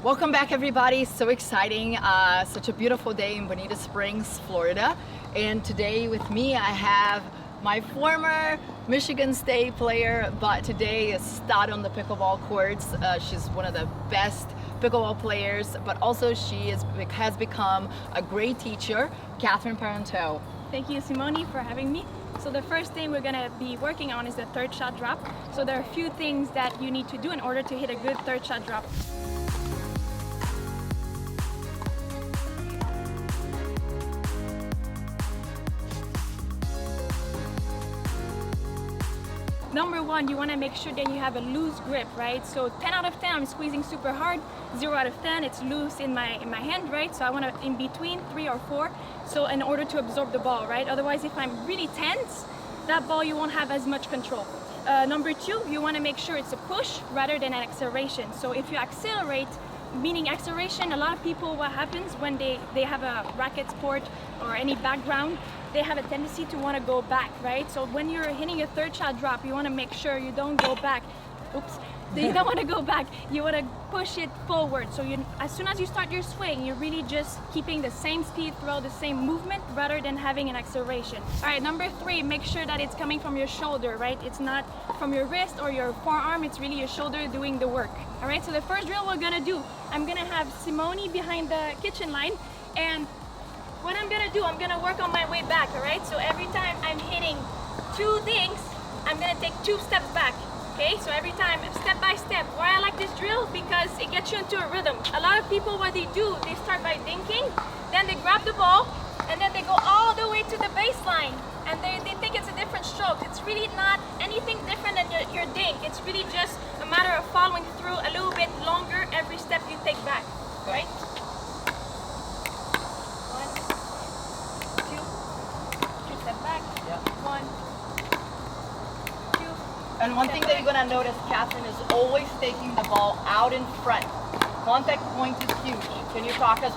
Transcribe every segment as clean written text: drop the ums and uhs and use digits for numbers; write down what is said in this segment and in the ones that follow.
Welcome back, everybody. So exciting. Such a beautiful day in Bonita Springs, Florida. And today with me, I have my former Michigan State player, but today is stud on the pickleball courts. She's one of the best pickleball players, but also she has become a great teacher, Catherine Parenteau. Thank you, Simone, for having me. So the first thing we're going to be working on is the third shot drop. So there are a few things that you need to do in order to hit a good third shot drop. Number one, you want to make sure that you have a loose grip, right? So 10 out of 10, I'm squeezing super hard. 0 out of 10, it's loose in my hand, right? So I want to in between 3 or 4. So in order to absorb the ball, right? Otherwise, if I'm really tense, that ball you won't have as much control. Number two, you want to make sure it's a push rather than an acceleration. So if you accelerate, meaning acceleration, a lot of people, what happens when they have a racket sport or any background, they have a tendency to want to go back, right? So when you're hitting a third shot drop, you want to make sure you don't go back. Oops. You don't want to go back. You want to push it forward. So as soon as you start your swing, you're really just keeping the same speed throughout the same movement rather than having an acceleration. All right, number three, make sure that it's coming from your shoulder, right? It's not from your wrist or your forearm. It's really your shoulder doing the work. All right, so the first drill we're going to do, I'm going to have Simone behind the kitchen line, and what I'm gonna do, I'm gonna work on my way back, all right? So every time I'm hitting 2 dinks, I'm gonna take 2 steps back, okay? So every time, step by step. Why I like this drill? Because it gets you into a rhythm. A lot of people, what they do, they start by dinking, then they grab the ball, and then they go all the way to the baseline, and they think it's a different stroke. It's really not anything different than your dink. It's really just a matter of following through a little bit longer every step you take back, right? And one thing that you're gonna notice, Catherine, is always taking the ball out in front. Contact point is huge. Can you walk us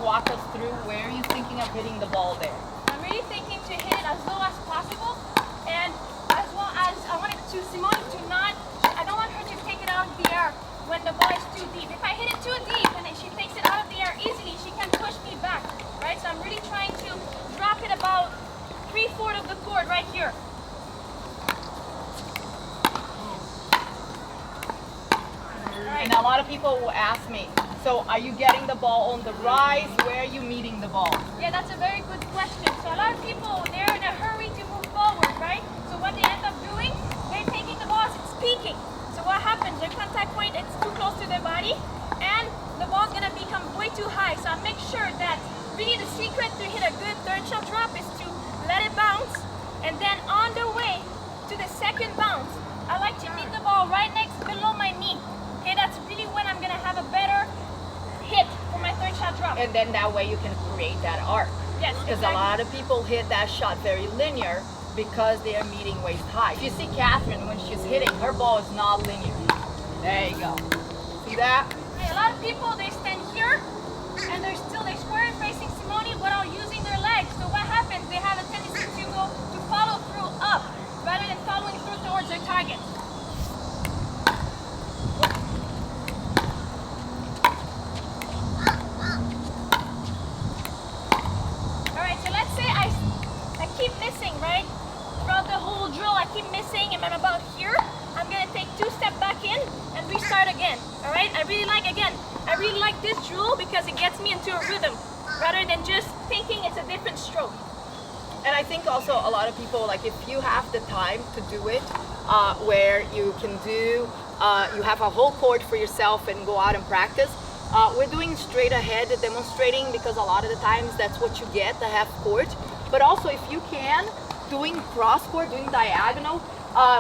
through where you're thinking of hitting the ball there? I'm really thinking to hit it as low as possible, and as well as I wanted to Simone to not, I don't want her to take it out of the air when the ball is too deep. If I hit it too deep and she takes it out of the air easily, she can push me back, right? So I'm really trying to drop it about 3/4 of the court right here. And a lot of people will ask me, so are you getting the ball on the rise? Where are you meeting the ball? Yeah, that's a very good question. So a lot of people, they're in a hurry to move forward, right? So what they end up doing, they're taking the ball as it's peaking. So what happens? Their contact point is too close to their body, and the ball's gonna become way too high. So I make sure that really the secret to hit a good third shot drop is to let it bounce, and then on the way to the second bounce, I like to hit the ball right next below my knee. Okay, that's really when I'm gonna have a better hit for my third shot drop. And then that way you can create that arc. Yes, Because exactly. a lot of people hit that shot very linear because they are meeting waist high. If you see Catherine when she's hitting, her ball is not linear. There you go. See that? A lot of people, they stand here and they're square facing Simone without using their legs. So what happens? They have a tendency to follow through up rather than following through towards their target. Keep missing, right? Throughout the whole drill, I keep missing, and I'm about here. I'm gonna take 2 steps back in and restart again. All right? I really like this drill because it gets me into a rhythm rather than just thinking it's a different stroke. And I think also a lot of people, like if you have the time to do it, where you can do, you have a whole court for yourself and go out and practice. We're doing straight ahead demonstrating because a lot of the times that's what you get, the half court. But also if you can, doing cross court, doing diagonal,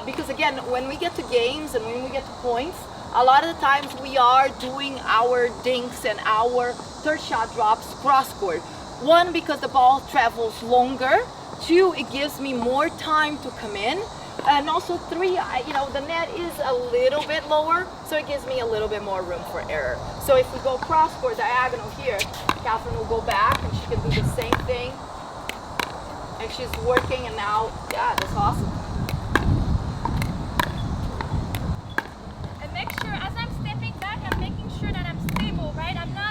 because again, when we get to games and when we get to points, a lot of the times we are doing our dinks and our third shot drops cross court. 1, because the ball travels longer. 2, it gives me more time to come in. And also 3, the net is a little bit lower, so it gives me a little bit more room for error. So if we go cross court diagonal here, Catherine will go back and she can do the same thing. And she's working, and now, yeah, that's awesome. And make sure, as I'm stepping back, I'm making sure that I'm stable, right? I'm not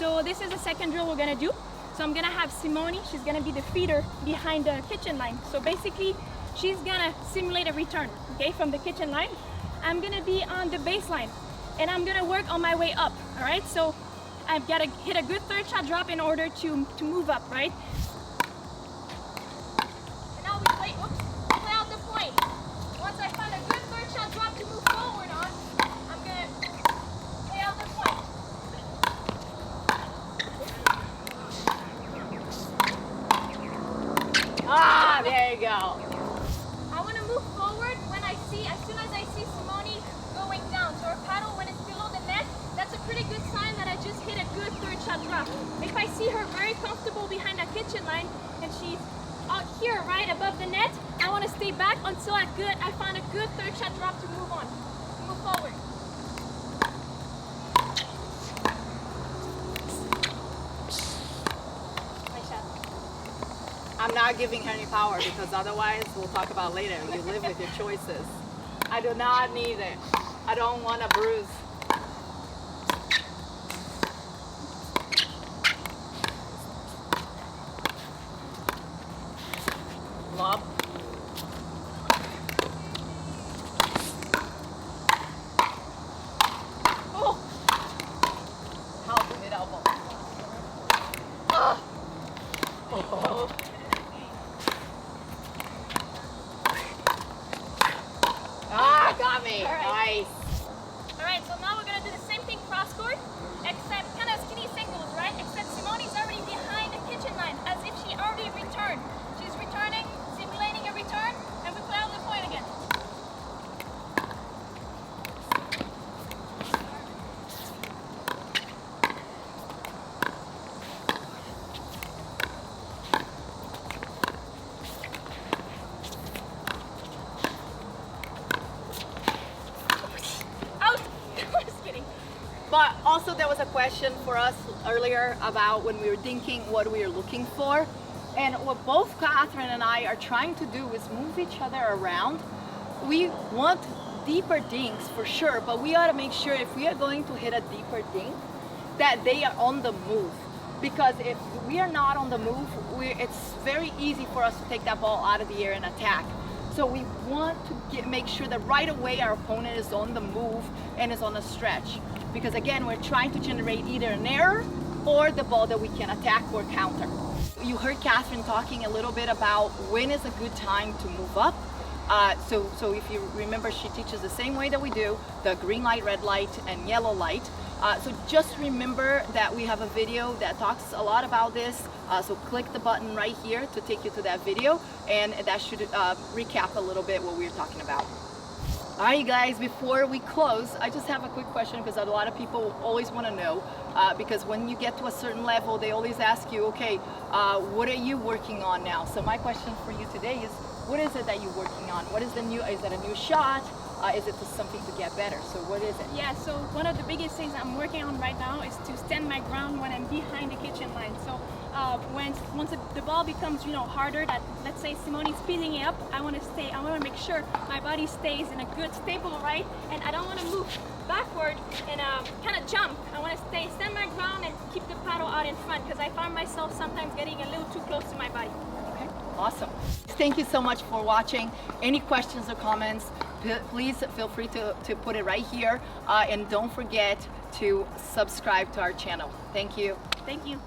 So this is the second drill we're gonna do. So I'm gonna have Simone, she's gonna be the feeder behind the kitchen line. So basically, she's gonna simulate a return, okay, from the kitchen line. I'm gonna be on the baseline, and I'm gonna work on my way up, all right? So I've gotta hit a good third shot drop in order to move up, right? And now we play out the point. Once I find a good third shot drop to move forward on, I'm gonna play out the point. Ah, there you go. I want to move forward when as soon as I see Simone going down. So her paddle, when it's below the net, that's a pretty good sign that I just hit a good third shot drop. If I see her very comfortable behind that kitchen line and she's out here right above the net, I want to stay back until I find a good third shot drop to move on, move forward. Nice shot. I'm not giving her any power because otherwise we'll talk about later. You live with your choices. I do not need it. I don't want a bruise. Lob. Oh! Help with elbow. Ah! Oh. Ah, got me. All right. Nice. All right, so now we're gonna do the same thing cross court, except kind of skinny singles, right? Except Simone's already behind the kitchen line, as if she already returned. She's returning, simulating a return, and we play out the point again. Out! Just kidding. But also there was a question for us earlier about when we were thinking what we are looking for. And what both Catherine and I are trying to do is move each other around. We want deeper dinks for sure, but we ought to make sure if we are going to hit a deeper dink, that they are on the move. Because if we are not on the move, it's very easy for us to take that ball out of the air and attack. So we want to make sure that right away our opponent is on the move and is on a stretch. Because again, we're trying to generate either an error or the ball that we can attack or counter. You heard Catherine talking a little bit about when is a good time to move up. So if you remember, she teaches the same way that we do, the green light, red light, and yellow light. So just remember that we have a video that talks a lot about this. So click the button right here to take you to that video, and that should recap a little bit what we were talking about. All right, guys, before we close, I just have a quick question because a lot of people always want to know, because when you get to a certain level, they always ask you, okay, what are you working on now? So my question for you today is, what is it that you're working on? What is the new, is it a new shot? Is it just something to get better? So what is it? Yeah, so one of the biggest things I'm working on right now is to stand my ground when I'm behind the kitchen line. So once the ball becomes, harder, that let's say Simone's speeding it up, I want to make sure my body stays in a good stable, right? And I don't want to move backward and kind of jump. I want to stand my ground and keep the paddle out in front because I find myself sometimes getting a little too close to my body. Okay, awesome. Thank you so much for watching. Any questions or comments, please feel free to put it right here. And don't forget to subscribe to our channel. Thank you. Thank you.